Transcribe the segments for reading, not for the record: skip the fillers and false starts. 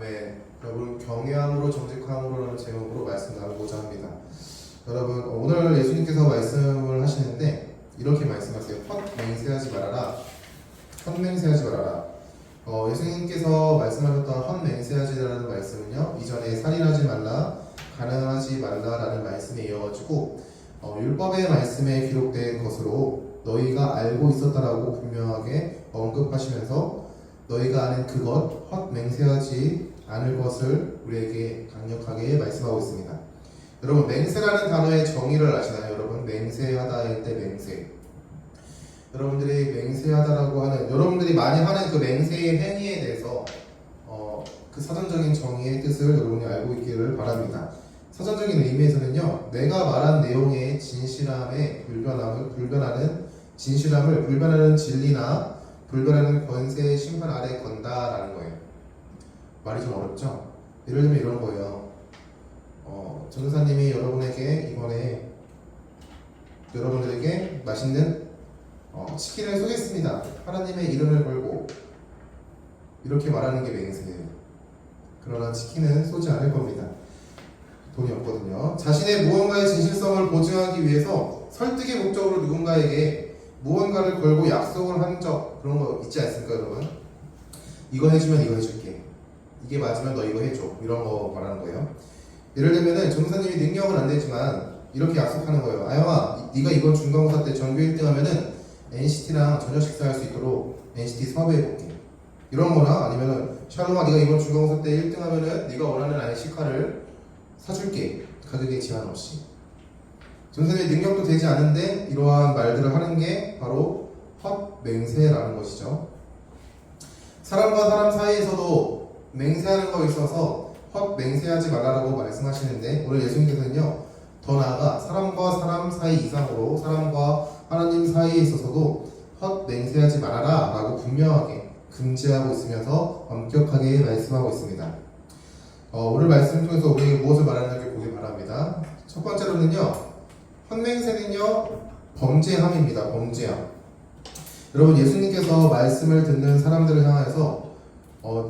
아멘. 여러분, 경외함으로 정직함으로라는 제목으로 말씀 나누고자 합니다. 여러분, 오늘 예수님께서 말씀을 하시는데 이렇게 말씀하세요. 헛맹세하지 말아라. 헛맹세하지 말아라. 예수님께서 말씀하셨던 헛맹세하지라는 말씀은요, 이전에 살인하지 말라, 가늠하지 말라라는 말씀에 이어가지고 율법의 말씀에 기록된 것으로 너희가 알고 있었다라고 분명하게 언급하시면서 너희가 아는 그것, 헛맹세하지 않을 것을 우리에게 강력하게 말씀하고 있습니다. 여러분, 맹세라는 단어의 정의를 아시나요? 여러분, 맹세하다 할 때 맹세. 여러분들이 맹세하다라고 하는, 여러분들이 많이 하는 그 맹세의 행위에 대해서 그 사전적인 정의의 뜻을 여러분이 알고 있기를 바랍니다. 사전적인 의미에서는요, 내가 말한 내용의 진실함을 불변하는 진리나 불변하는 권세의 심판 아래 건다라는 거예요. 말이 좀 어렵죠? 예를 들면 이런 거예요. 전도사님이 여러분에게 이번에 여러분들에게 맛있는 치킨을 쏘겠습니다. 하나님의 이름을 걸고 이렇게 말하는 게 맹세예요. 그러나 치킨은 쏘지 않을 겁니다. 돈이 없거든요. 자신의 무언가의 진실성을 보증하기 위해서 설득의 목적으로 누군가에게 무언가를 걸고 약속을 한 적, 그런 거 있지 않습니까, 여러분? 이거 해주면 이거 해줄게. 이게 맞으면 너 이거 해줘. 이런 거 말하는 거예요. 예를 들면은 전도사님이 능력은 안 되지만 이렇게 약속하는 거예요. 아영아, 네가 이번 중간고사 때 전교 1등 하면은 NCT랑 저녁 식사할 수 있도록 NCT 섭외해볼게. 이런 거나 아니면은 샬롬아, 네가 이번 중간고사 때 1등 하면은 네가 원하는 아이 식화를 사줄게. 가격에 제한 없이. 전도사님의 능력도 되지 않은데 이러한 말들을 하는 게 바로 헛맹세라는 것이죠. 사람과 사람 사이에서도 맹세하는 거에 있어서 헛맹세하지 말라라고 말씀하시는데, 오늘 예수님께서는요, 더 나아가 사람과 사람 사이 이상으로 사람과 하나님 사이에 있어서도 헛맹세하지 말아라 라고 분명하게 금지하고 있으면서 엄격하게 말씀하고 있습니다. 오늘 말씀을 통해서 우리에게 무엇을 말하는지 보기 바랍니다. 첫 번째로는요, 헛맹세는요, 범죄함입니다. 범죄함. 여러분, 예수님께서 말씀을 듣는 사람들을 향해서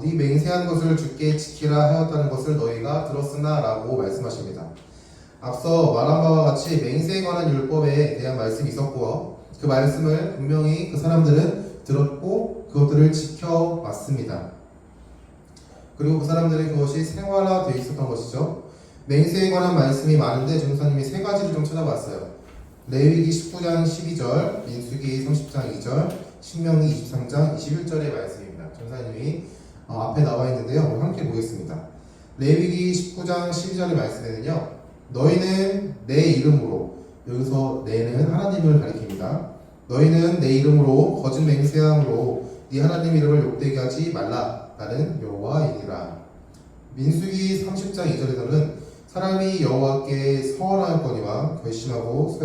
네 맹세한 것을 주께 지키라 하였다는 것을 너희가 들었으나 라고 말씀하십니다. 앞서 말한 바와 같이 맹세에 관한 율법에 대한 말씀이 있었고요, 그 말씀을 분명히 그 사람들은 들었고 그것들을 지켜왔습니다. 그리고 그 사람들은 그것이 생활화되어 있었던 것이죠. 맹세에 관한 말씀이 많은데 전도사님이 세 가지를 좀 찾아봤어요. 레위기 19장 12절, 민수기 30장 2절, 신명기 23장 21절의 말씀입니다. 전도사님이 앞에 나와 있는데요, 우리 함께 보겠습니다. 레위기 19장 12절의 말씀에는요, 너희는 내 이름으로, 여기서 내는 하나님을 가리킵니다. 너희는 내 이름으로 거짓 맹세함으로 네 하나님 이름을 욕되게 하지 말라. 나는 여호와이니라. 민수기 30장 2절에서는 사람이 여호와께 서원하였거니와 결심하고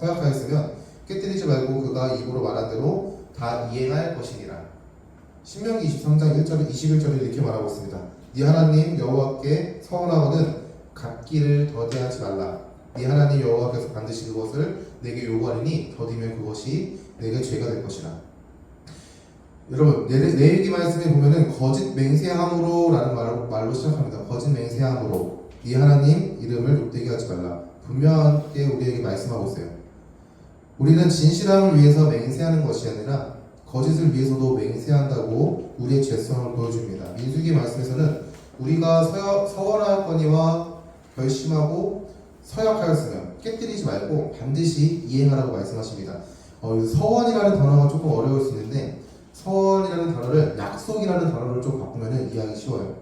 서약하였으면 깨뜨리지 말고 그가 입으로 말한 대로 다 이행할 것이니라. 신명기 23장 21절에 이렇게 말하고 있습니다. 네 하나님 여호와께 서원하거든 갚기를 더디하지 말라. 네 하나님 여호와께서 반드시 그것을 내게 요구하리니 더디면 그것이 내게 죄가 될 것이라. 여러분, 레위기 말씀에 보면은 거짓 맹세함으로 라는 말로 시작합니다. 거짓 맹세함으로 네 하나님 이름을 욕되게 하지 말라. 분명하게 우리에게 말씀하고 있어요. 우리는 진실함을 위해서 맹세하는 것이 아니라 거짓을 위해서도 맹세한다고 우리의 죄성을 보여줍니다. 민수기 말씀에서는 우리가 서원하였거니와 결심하고 서약하였으면 깨뜨리지 말고 반드시 이행하라고 말씀하십니다. 서원이라는 단어가 조금 어려울 수 있는데, 서원이라는 단어를 약속이라는 단어를 좀 바꾸면 이해하기 쉬워요.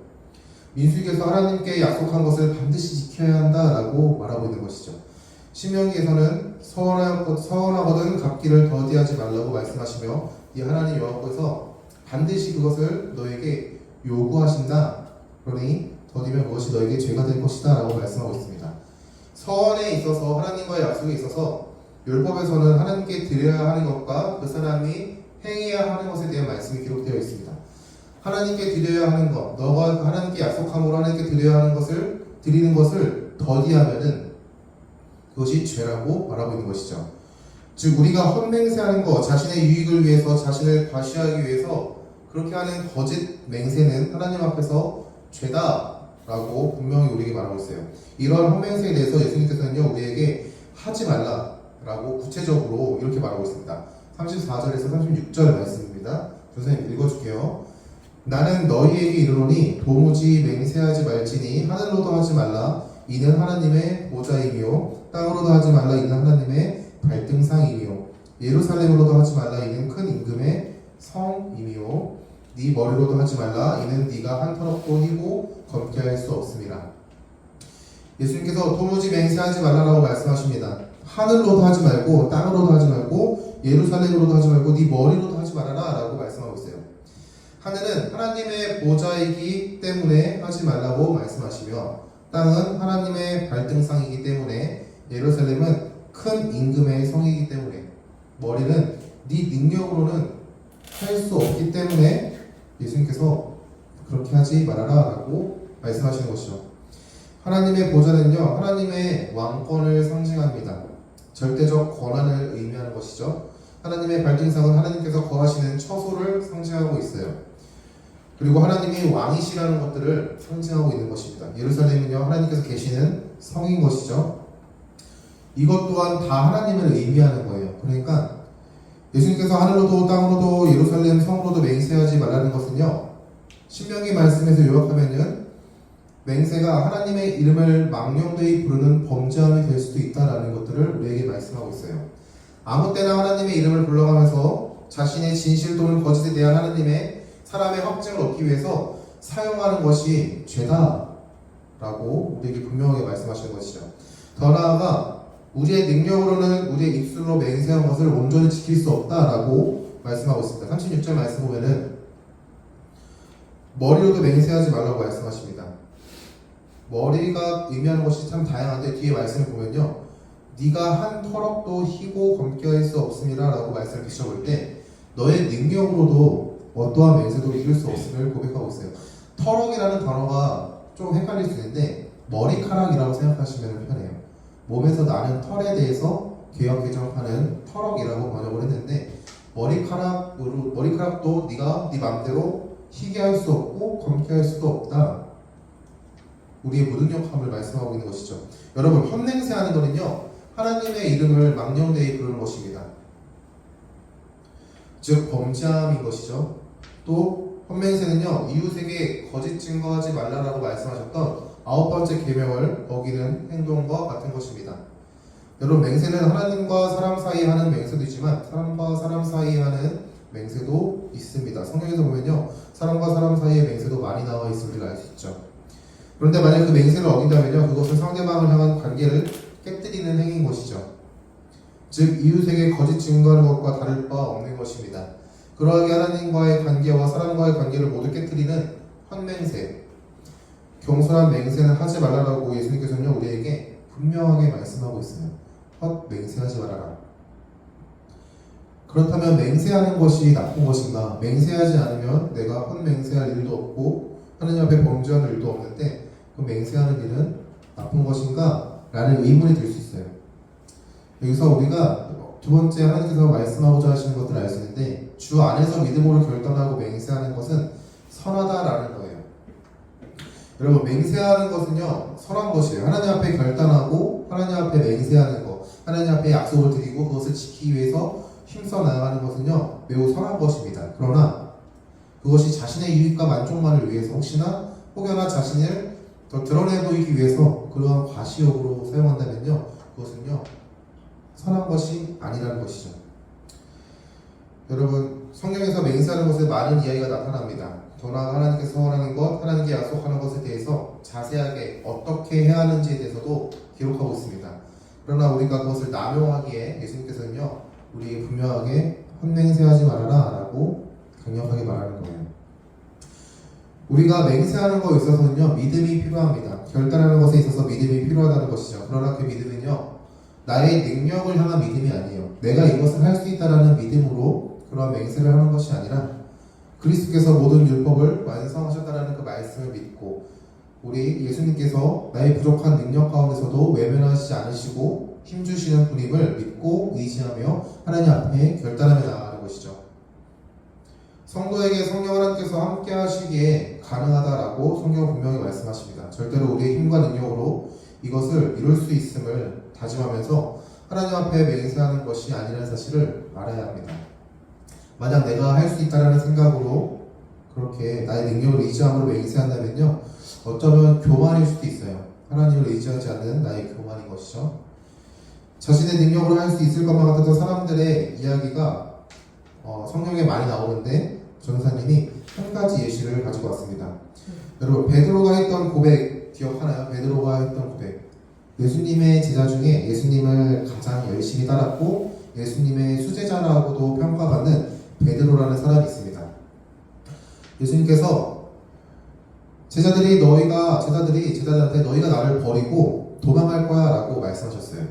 민수기에서 하나님께 약속한 것을 반드시 지켜야 한다라고 말하고 있는 것이죠. 신명기에서는 서원하거든 갚기를 더디하지 말라고 말씀하시며 이 하나님 여호와께서 반드시 그것을 너에게 요구하신다. 그러니 더디면 그것이 너에게 죄가 될 것이다 라고 말씀하고 있습니다. 서원에 있어서, 하나님과의 약속에 있어서 율법에서는 하나님께 드려야 하는 것과 그 사람이 행해야 하는 것에 대한 말씀이 기록되어 있습니다. 하나님께 드려야 하는 것, 너가 하나님께 약속함으로 하나님께 드려야 하는 것을 드리는 것을 더디하면은 그것이 죄라고 말하고 있는 것이죠. 즉 우리가 헛맹세하는 것, 자신의 유익을 위해서, 자신을 과시하기 위해서 그렇게 하는 거짓 맹세는 하나님 앞에서 죄다 라고 분명히 우리에게 말하고 있어요. 이런 헛맹세에 대해서 예수님께서는요 우리에게 하지 말라 라고 구체적으로 이렇게 말하고 있습니다. 34절에서 36절 말씀입니다. 선생님 읽어줄게요. 나는 너희에게 이르노니 도무지 맹세하지 말지니 하늘로도 하지 말라 이는 하나님의 보좌이며 땅으로도 하지 말라 이는 하나님의 발등상이며 예루살렘으로도 하지 말라 이는 큰 임금의 성이며 네 머리로도 하지 말라 이는 네가 한 터럭도 희고 검게 할 수 없음이라. 예수님께서 도무지 맹세하지 말라라고 말씀하십니다. 하늘로도 하지 말고 땅으로도 하지 말고 예루살렘으로도 하지 말고 네 머리로도 하지 말아라 라고 말씀하고 있어요. 하늘은 하나님의 보좌이기 때문에 하지 말라고 말씀하시며 땅은 하나님의 발등상이기 때문에 예루살렘은 큰 임금의 성이기 때문에 머리는 네 능력으로는 할 수 없기 때문에 예수님께서 그렇게 하지 말아라 라고 말씀하시는 것이죠. 하나님의 보좌는요 하나님의 왕권을 상징합니다. 절대적 권한을 의미하는 것이죠. 하나님의 발등상은 하나님께서 거하시는 처소를 상징하고 있어요. 그리고 하나님이 왕이시라는 것들을 상징하고 있는 것입니다. 예루살렘은요 하나님께서 계시는 성인 것이죠. 이것 또한 다 하나님을 의미하는 거예요. 그러니까 예수님께서 하늘로도 땅으로도 예루살렘 성으로도 맹세하지 말라는 것은요 신명기 말씀에서 요약하면은 맹세가 하나님의 이름을 망령되이 부르는 범죄함이 될 수도 있다라는 것들을 우리에게 말씀하고 있어요. 아무 때나 하나님의 이름을 불러가면서 자신의 진실 또는 거짓에 대한 하나님의 사람의 확증을 얻기 위해서 사용하는 것이 죄다 라고 우리에게 분명하게 말씀하시는 것이죠. 더 나아가 우리의 능력으로는 우리의 입술로 맹세한 것을 온전히 지킬 수 없다라고 말씀하고 있습니다. 36절 말씀 보면은 머리로도 맹세하지 말라고 말씀하십니다. 머리가 의미하는 것이 참 다양한데 뒤에 말씀을 보면요 네가 한 터럭도 희고 검게 할 수 없음이라 라고 말씀을 비춰볼 때 너의 능력으로도 어떠한 맹세도 이룰 수 없음을 고백하고 있어요. 터럭이라는 단어가 좀 헷갈릴 수 있는데 머리카락이라고 생각하시면 편해요. 몸에서 나는 털에 대해서 개혁 개정하는 터럭이라고 번역을 했는데 머리카락도 네가 네 맘대로 희게 할 수 없고 검게 할 수도 없다. 우리의 무능력함을 말씀하고 있는 것이죠. 여러분 헛맹세하는 것은요 하나님의 이름을 망령되이 부르는 것입니다. 즉 범죄함인 것이죠. 또 헛맹세는요 이웃에게 거짓 증거하지 말라라고 말씀하셨던 9번째 계명을 어기는 행동과 같은 것입니다. 여러분 맹세는 하나님과 사람 사이에 하는 맹세도 있지만 사람과 사람 사이에 하는 맹세도 있습니다. 성경에서 보면요 사람과 사람 사이의 맹세도 많이 나와 있음을 우리가 알 수 있죠. 그런데 만약 그 맹세를 어긴다면요 그것은 상대방을 향한 관계를 깨뜨리는 행위인 것이죠. 즉 이웃에게 거짓 증거하는 것과 다를 바 없는 것입니다. 그러하게 하나님과의 관계와 사람과의 관계를 모두 깨뜨리는 헛맹세, 경솔한 맹세는 하지 말라라고 예수님께서는 우리에게 분명하게 말씀하고 있어요. 헛맹세하지 말아라. 그렇다면 맹세하는 것이 나쁜 것인가? 맹세하지 않으면 내가 헛맹세할 일도 없고 하나님 앞에 범죄하는 일도 없는데 그 맹세하는 일은 나쁜 것인가? 라는 의문이 들 수 있어요. 여기서 우리가 두 번째 하나님께서 말씀하고자 하시는 것들을 알 수 있는데 주 안에서 믿음으로 결단하고 맹세하는 것은 선하다라는 거예요. 여러분 맹세하는 것은요 선한 것이에요. 하나님 앞에 결단하고 하나님 앞에 맹세하는 것, 하나님 앞에 약속을 드리고 그것을 지키기 위해서 힘써 나아가는 것은요 매우 선한 것입니다. 그러나 그것이 자신의 유익과 만족만을 위해서 혹여나 자신을 더 드러내 보이기 위해서 그러한 과시욕으로 사용한다면요 그것은요 선한 것이 아니라는 것이죠. 여러분 성경에서 맹세하는 것에 많은 이야기가 나타납니다. 더 나아가 하나님께서 원하는 것, 하나님께 약속하는 것에 대해서 자세하게 어떻게 해야 하는지에 대해서도 기록하고 있습니다. 그러나 우리가 그것을 남용하기에 예수님께서는요 우리에게 분명하게 헛맹세하지 말아라 라고 강력하게 말하는 거예요. 우리가 맹세하는 것에 있어서는요 믿음이 필요합니다. 결단하는 것에 있어서 믿음이 필요하다는 것이죠. 그러나 그 믿음은요 나의 능력을 향한 믿음이 아니에요. 내가 이것을 할 수 있다라는 믿음으로 그런 맹세를 하는 것이 아니라 그리스도께서 모든 율법을 완성하셨다라는 그 말씀을 믿고 우리 예수님께서 나의 부족한 능력 가운데서도 외면하시지 않으시고 힘주시는 분임을 믿고 의지하며 하나님 앞에 결단하며 나아가는 것이죠. 성도에게 성령 하나님께서 함께 하시기에 가능하다라고 성경은 분명히 말씀하십니다. 절대로 우리의 힘과 능력으로 이것을 이룰 수 있음을 다짐하면서 하나님 앞에 맹세하는 것이 아니라는 사실을 알아야 합니다. 만약 내가 할 수 있다라는 생각으로 그렇게 나의 능력을 의지함으로 맹세한다면요, 어쩌면 교만일 수도 있어요. 하나님을 의지하지 않는 나의 교만인 것이죠. 자신의 능력으로 할 수 있을 것만 같았던 사람들의 이야기가 성경에 많이 나오는데 전사님이 한 가지 예시를 가지고 왔습니다. 여러분, 베드로가 했던 고백 기억하나요? 베드로가 했던 고백. 예수님의 제자 중에 예수님을 가장 열심히 따랐고 예수님의 수제자라고도 평가받는 베드로라는 사람이 있습니다. 예수님께서 제자들한테 너희가 나를 버리고 도망할 거야 라고 말씀하셨어요.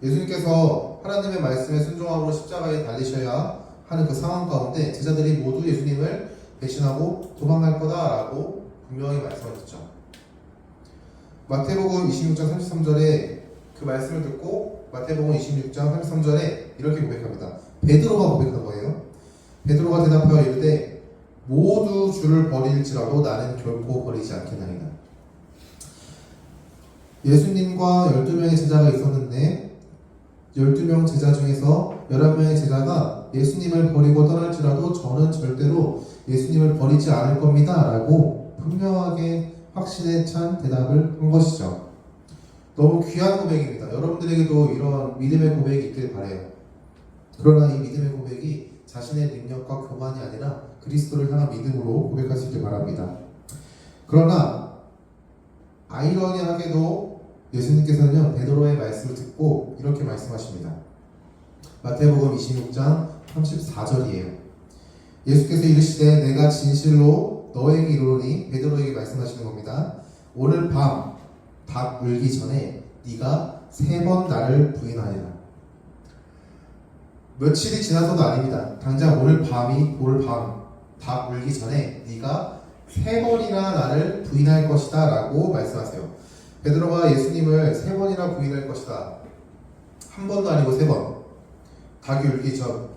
예수님께서 하나님의 말씀에 순종함으로 십자가에 달리셔야 하는 그 상황 가운데 제자들이 모두 예수님을 배신하고 도망갈 거다라고 분명히 말씀하셨죠. 마태복음 26장 33절에 그 말씀을 듣고 마태복음 26장 33절에 이렇게 고백합니다. 베드로가 고백한 거예요. 베드로가 대답하여 이르되 모두 주를 버릴지라도 나는 결코 버리지 않겠나이다. 예수님과 12명의 제자가 있었는데 12명 제자 중에서 11명의 제자가 예수님을 버리고 떠날지라도 저는 절대로 예수님을 버리지 않을 겁니다 라고 분명하게 확신에 찬 대답을 한 것이죠. 너무 귀한 고백입니다. 여러분들에게도 이런 믿음의 고백이 있길 바라요. 그러나 이 믿음의 고백이 자신의 능력과 교만이 아니라 그리스도를 향한 믿음으로 고백할 수 있길 바랍니다. 그러나 아이러니하게도 예수님께서는 베드로의 말씀을 듣고 이렇게 말씀하십니다. 마태복음 26장 34절이에요. 예수께서 이르시되 내가 진실로 너에게 이르노니 베드로에게 말씀하시는 겁니다. 오늘 밤 닭 울기 전에 네가 3번 나를 부인하리라. 며칠이 지나서도 아닙니다. 당장 오늘 밤 닭 울기 전에 네가 3번이나 나를 부인할 것이다 라고 말씀하세요. 베드로가 예수님을 3번이나 부인할 것이다. 한 번도 아니고 3번. 닭이 울기 전,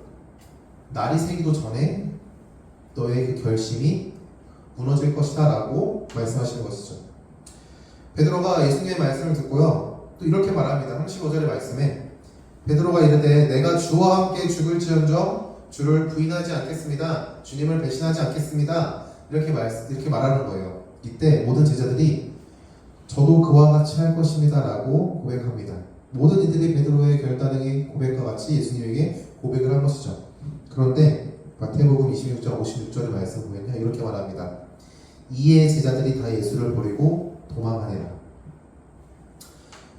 날이 새기도 전에 너의 그 결심이 무너질 것이다 라고 말씀하시는 것이죠. 베드로가 예수님의 말씀을 듣고요, 또 이렇게 말합니다. 35절의 말씀에 베드로가 이르되 내가 주와 함께 죽을지언정 주를 부인하지 않겠습니다. 주님을 배신하지 않겠습니다. 이렇게 말하는 거예요. 이때 모든 제자들이 저도 그와 같이 할 것입니다 라고 고백합니다. 모든 이들이 베드로의 결단의 고백과 같이 예수님에게 고백을 한 것이죠. 그런데 마태복음 26장 56절의 말씀 보면요, 이렇게 말합니다. 이에 제자들이 다 예수를 버리고 도망하니라.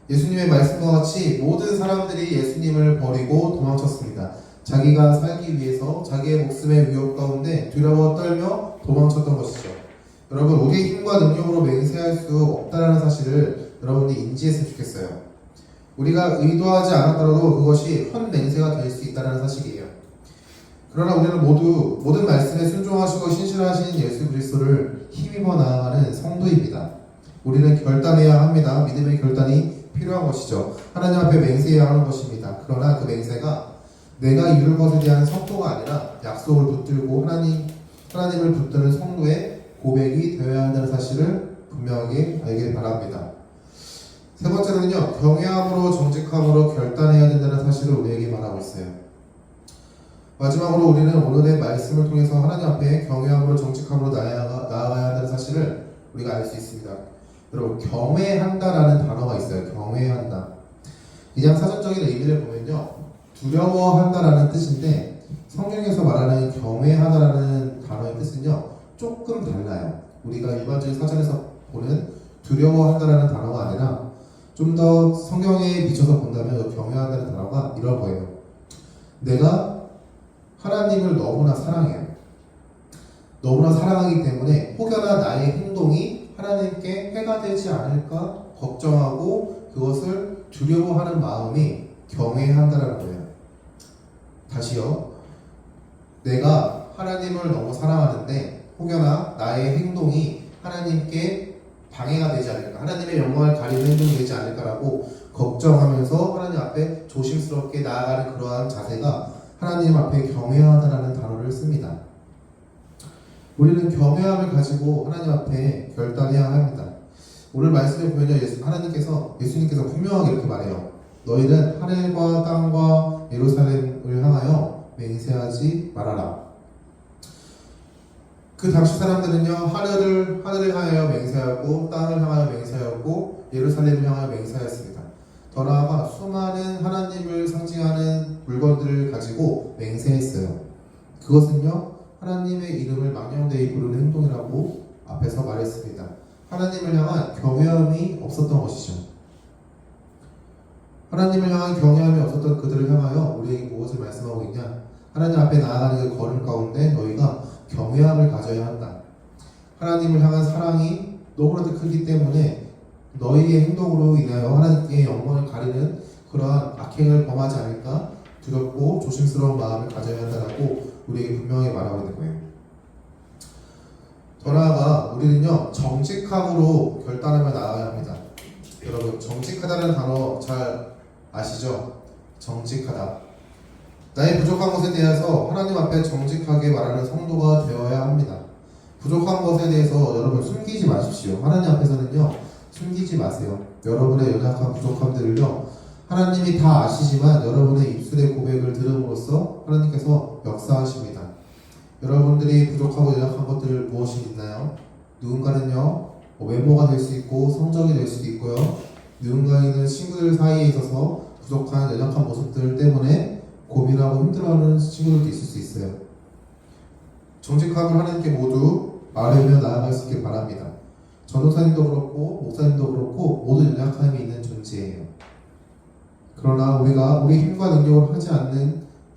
예수님의 말씀과 같이 모든 사람들이 예수님을 버리고 도망쳤습니다. 자기가 살기 위해서 자기의 목숨의 위협 가운데 두려워 떨며 도망쳤던 것이죠. 여러분, 우리의 힘과 능력으로 맹세할 수 없다는 사실을 여러분이 인지했으면 좋겠어요. 우리가 의도하지 않았더라도 그것이 헛 맹세가 될 수 있다는 사실이에요. 그러나 우리는 모두 모든 말씀에 순종하시고 신실하신 예수 그리스도를 힘입어 나아가는 성도입니다. 우리는 결단해야 합니다. 믿음의 결단이 필요한 것이죠. 하나님 앞에 맹세해야 하는 것입니다. 그러나 그 맹세가 내가 이룰 것에 대한 선포가 아니라 약속을 붙들고 하나님을 붙드는 성도의 고백이 되어야 한다는 사실을 분명하게 알길 바랍니다. 세 번째로는요, 경외함으로 정직함으로 결단해야 된다는 사실을 우리에게 말하고 있어요. 마지막으로 우리는 오늘의 말씀을 통해서 하나님 앞에 경외함으로 정직함으로 나아가야 한다는 사실을 우리가 알 수 있습니다. 여러분, 경외한다라는 단어가 있어요. 경외한다. 그냥 사전적인 의미를 보면요, 두려워한다라는 뜻인데 성경에서 말하는 경외하다라는 단어의 뜻은요, 조금 달라요. 우리가 일반적인 사전에서 보는 두려워한다라는 단어가 아니라 좀 더 성경에 비춰서 본다면 경외한다는 단어가 이런 거예요. 내가 하나님을 너무나 사랑해요. 너무나 사랑하기 때문에 혹여나 나의 행동이 하나님께 해가 되지 않을까 걱정하고 그것을 두려워하는 마음이 경외한다라는 거예요. 다시요. 내가 하나님을 너무 사랑하는데 혹여나 나의 행동이 하나님께 방해가 되지 않을까, 하나님의 영광을 가리는 행동이 되지 않을까라고 걱정하면서 하나님 앞에 조심스럽게 나아가는 그러한 자세가 하나님 앞에 경외하다라는 단어를 씁니다. 우리는 경외함을 가지고 하나님 앞에 결단해야 합니다. 오늘 말씀에 보면요, 예수님께서 분명하게 이렇게 말해요. 너희는 하늘과 땅과 예루살렘을 향하여 맹세하지 말아라. 그 당시 사람들은요, 하늘을 향하여 맹세하고 땅을 향하여 맹세하고 예루살렘을 향하여 맹세하였습니다. 더 나아가 수많은 하나님을 상징하는 물건들을 가지고 맹세했어요. 그것은요, 하나님의 이름을 망령되이 부르는 행동이라고 앞에서 말했습니다. 하나님을 향한 경외함이 없었던 것이죠. 하나님을 향한 경외함이 없었던 그들을 향하여 우리에게 무엇을 말씀하고 있냐? 하나님 앞에 나아가는 그 걸음 가운데 너희가 경외함을 가져야 한다. 하나님을 향한 사랑이 너무나도 크기 때문에 너희의 행동으로 인하여 하나님께 영광을 가리는 그러한 악행을 범하지 않을까 두렵고 조심스러운 마음을 가져야 한다라고 우리에게 분명히 말하고 있는 거예요. 더 나아가 우리는요, 정직함으로 결단하며 나아가야 합니다. 여러분, 정직하다는 단어 잘 아시죠? 정직하다. 나의 부족한 것에 대해서 하나님 앞에 정직하게 말하는 성도가 되어야 합니다. 부족한 것에 대해서 여러분 숨기지 마십시오. 하나님 앞에서는요, 숨기지 마세요. 여러분의 연약한 부족함들을요, 하나님이 다 아시지만 여러분의 입술의 고백을 들음으로써 하나님께서 역사하십니다. 여러분들이 부족하고 연약한 것들 무엇이 있나요? 누군가는요, 외모가 될 수 있고 성적이 될 수도 있고요. 누군가는 친구들 사이에 있어서 부족한 연약한 모습들 때문에 고민하고 힘들어하는 친구들도 있을 수 있어요. 정직함을 하나님께 모두 말하며 나아갈 수 있길 바랍니다. 전도사님도 그렇고 목사님도 그렇고 모두 연약함이 있는 존재예요. 그러나 우리가 우리 힘과 능력을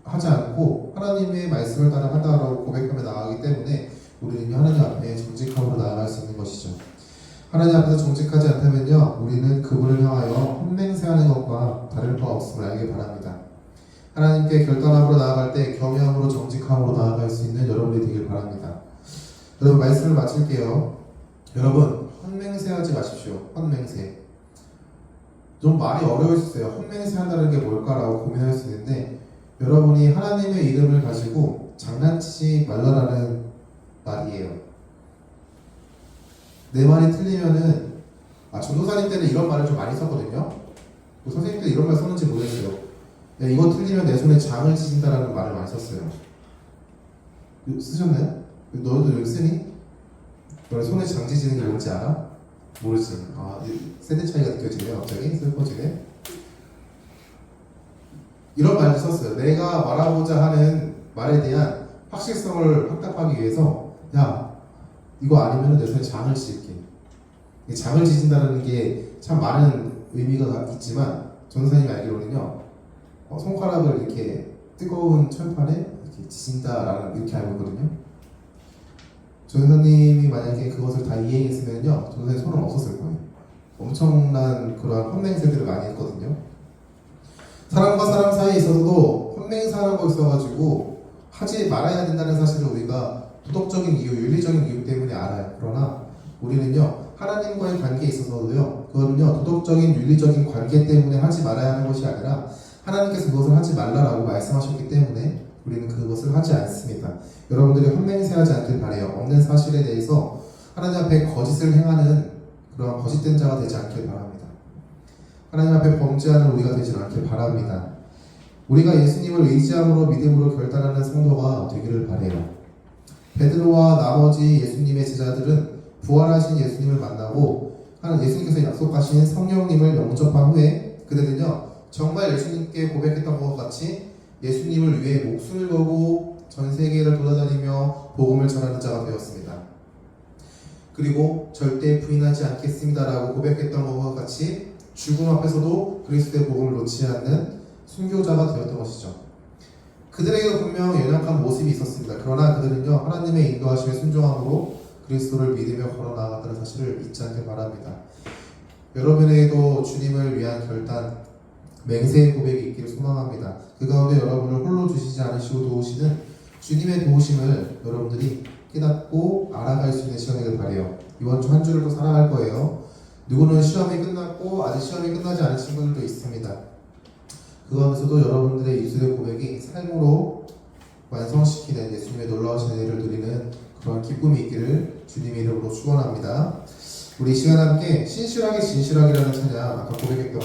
하지 않고 하나님의 말씀을 따라 한다라고 고백하며 나아가기 때문에 우리는 하나님 앞에 정직함으로 나아갈 수 있는 것이죠. 하나님 앞에서 정직하지 않다면요, 우리는 그분을 향하여 헛맹세하는 것과 다를 바 없음을 알기 바랍니다. 하나님께 결단함으로 나아갈 때 경외함으로 정직함으로 나아갈 수 있는 여러분이 되길 바랍니다. 여러분, 말씀을 마칠게요. 여러분, 헛맹세하지 마십시오. 헛맹세. 좀 말이 어려울 수 있어요. 헛맹세한다는 게 뭘까라고 고민할 수 있는데, 여러분이 하나님의 이름을 가지고 장난치지 말라라는 말이에요. 내 말이 틀리면은, 전도사님 때는 이런 말을 좀 많이 썼거든요. 선생님 때 이런 말 썼는지 모르겠어요. 야, 이거 틀리면 내 손에 장을 치신다라는 말을 많이 썼어요. 쓰셨나요? 너희도 여기 쓰니? 너네 손에 장 지지는 게 뭔지 알아? 모르지. 세대 차이가 느껴지네. 갑자기 슬퍼지네. 이런 말도 썼어요. 내가 말하고자 하는 말에 대한 확실성을 확답하기 위해서, 야, 이거 아니면 내 손에 장을 칠게. 장을 지진다는 게 참 많은 의미가 있지만 전도사님이 알기로는요, 손가락을 이렇게 뜨거운 철판에 이렇게 지진다라는 이렇게 알고 있거든요. 전도사님이 만약에 그것을 다 이해했으면요, 전도사님 손은 없었을 거예요. 엄청난 그런 헛맹세들을 많이 했거든요. 사람과 사람 사이에 있어서도 헛맹세하는 거 있어가지고 하지 말아야 된다는 사실을 우리가 도덕적인 이유, 윤리적인 이유 때문에 알아요. 그러나 우리는요, 하나님과의 관계에 있어서도요, 그거는요, 도덕적인 윤리적인 관계 때문에 하지 말아야 하는 것이 아니라 하나님께서 그것을 하지 말라라고 말씀하셨기 때문에 우리는 그것을 하지 않습니다. 여러분들이 헛맹세하지 않길 바래요. 없는 사실에 대해서 하나님 앞에 거짓을 행하는 그런 거짓된 자가 되지 않길 바랍니다. 하나님 앞에 범죄하는 우리가 되지 않길 바랍니다. 우리가 예수님을 의지함으로 믿음으로 결단하는 성도가 되기를 바래요. 베드로와 나머지 예수님의 제자들은 부활하신 예수님을 만나고 예수님께서 약속하신 성령님을 영접한 후에 그들은요, 정말 예수님께 고백했던 것 같이 예수님을 위해 목숨을 걸고 전 세계를 돌아다니며 복음을 전하는 자가 되었습니다. 그리고 절대 부인하지 않겠습니다라고 고백했던 것과 같이 죽음 앞에서도 그리스도의 복음을 놓지 않는 순교자가 되었던 것이죠. 그들에게도 분명 연약한 모습이 있었습니다. 그러나 그들은요, 하나님의 인도하심에 순종함으로 그리스도를 믿으며 걸어 나아갔다는 사실을 잊지 않길 바랍니다. 여러분에게도 주님을 위한 결단, 맹세의 고백이 있기를 소망합니다. 그 가운데 여러분을 홀로 두시지 않으시고 도우시는 주님의 도우심을 여러분들이 깨닫고 알아갈 수 있는 시간이길 바라요. 이번 주 한 주를 또 살아갈 거예요. 누구는 시험이 끝났고 아직 시험이 끝나지 않은 친구들도 있습니다. 그 가운데서도 여러분들의 입술의 고백이 삶으로 완성시키는 예수님의 놀라우신 은혜를 누리는 그런 기쁨이 있기를 주님의 이름으로 축원합니다. 우리 이 시간 함께 신실하게 진실하게라는 찬양 아까 고백했던